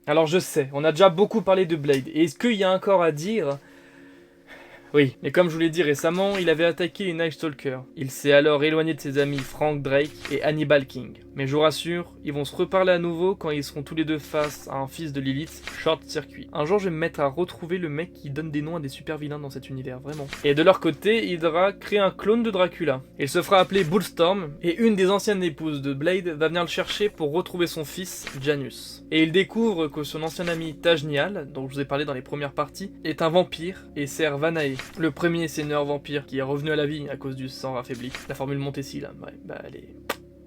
Alors je sais, on a déjà beaucoup parlé de Blade, et est-ce qu'il y a encore à dire? Oui, mais comme je vous l'ai dit récemment, il avait attaqué les Night Stalkers. Il s'est alors éloigné de ses amis Frank Drake et Hannibal King. Mais je vous rassure, ils vont se reparler à nouveau quand ils seront tous les deux face à un fils de Lilith, Short Circuit. Un jour je vais me mettre à retrouver le mec qui donne des noms à des super vilains dans cet univers, vraiment. Et de leur côté, Hydra crée un clone de Dracula. Il se fera appeler Bullstorm, et une des anciennes épouses de Blade va venir le chercher pour retrouver son fils, Janus. Et il découvre que son ancien ami Tajnial, dont je vous ai parlé dans les premières parties, est un vampire et sert Vanae, le premier seigneur vampire qui est revenu à la vie à cause du sang affaibli. La formule Montessi là, ouais, bah elle est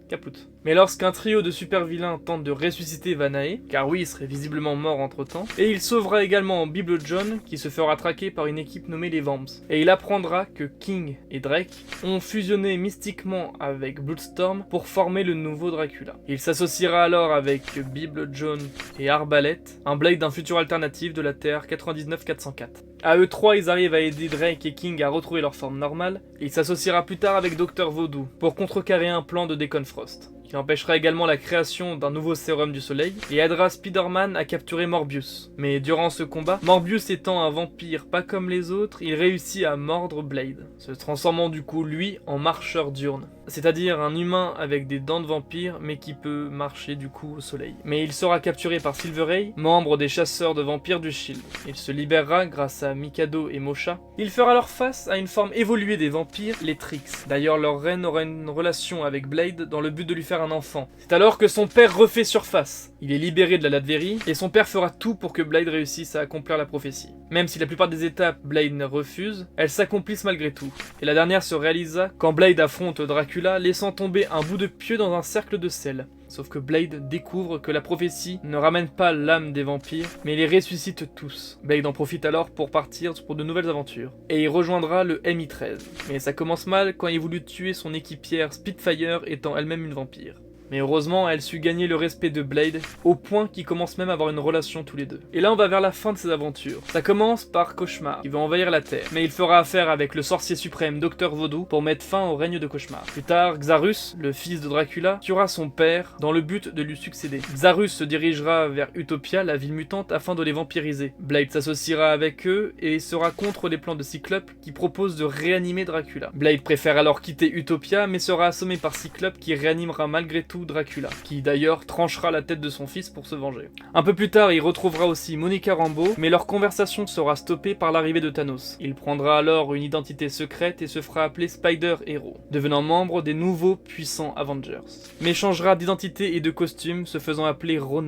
capoute. Mais lorsqu'un trio de super vilains tente de ressusciter Vanae, car oui, il serait visiblement mort entre temps, et il sauvera également Bible John, qui se fera traquer par une équipe nommée les Vamps. Et il apprendra que King et Drake ont fusionné mystiquement avec Bloodstorm pour former le nouveau Dracula. Il s'associera alors avec Bible John et Arbaleth, un Blade d'un futur alternatif de la Terre 99-404. À eux trois, ils arrivent à aider Drake et King à retrouver leur forme normale, et il s'associera plus tard avec Dr Voodoo pour contrecarrer un plan de Deacon Frost. Il empêchera également la création d'un nouveau sérum du soleil et aidera Spider-Man à capturer Morbius. Mais durant ce combat, Morbius étant un vampire pas comme les autres, il réussit à mordre Blade, se transformant du coup lui en marcheur diurne. C'est-à-dire un humain avec des dents de vampire mais qui peut marcher du coup au soleil. Mais il sera capturé par Silver Ray, membre des chasseurs de vampires du Shield. Il se libérera grâce à Mikado et Mosha. Il fera alors face à une forme évoluée des vampires, les Trix. D'ailleurs leur reine aura une relation avec Blade dans le but de lui faire un enfant. C'est alors que son père refait surface. Il est libéré de la Latverie et son père fera tout pour que Blade réussisse à accomplir la prophétie. Même si la plupart des étapes Blade refuse, elles s'accomplissent malgré tout. Et la dernière se réalisa quand Blade affronte Dracula, laissant tomber un bout de pieu dans un cercle de sel. Sauf que Blade découvre que la prophétie ne ramène pas l'âme des vampires, mais les ressuscite tous. Blade en profite alors pour partir pour de nouvelles aventures. Et il rejoindra le MI13. Mais ça commence mal quand il voulut tuer son équipière Spitfire étant elle-même une vampire. Mais heureusement, elle sut gagner le respect de Blade, au point qu'ils commencent même à avoir une relation tous les deux. Et là, on va vers la fin de ses aventures. Ça commence par Cauchemar, qui va envahir la Terre, mais il fera affaire avec le sorcier suprême Dr Voodoo pour mettre fin au règne de Cauchemar. Plus tard, Xarus, le fils de Dracula, tuera son père dans le but de lui succéder. Xarus se dirigera vers Utopia, la ville mutante, afin de les vampiriser. Blade s'associera avec eux et sera contre les plans de Cyclope qui propose de réanimer Dracula. Blade préfère alors quitter Utopia, mais sera assommé par Cyclope qui réanimera malgré tout Dracula, qui d'ailleurs tranchera la tête de son fils pour se venger. Un peu plus tard, il retrouvera aussi Monica Rambeau, mais leur conversation sera stoppée par l'arrivée de Thanos. Il prendra alors une identité secrète et se fera appeler Spider-Hero, devenant membre des nouveaux puissants Avengers. Mais changera d'identité et de costume, se faisant appeler Ronin.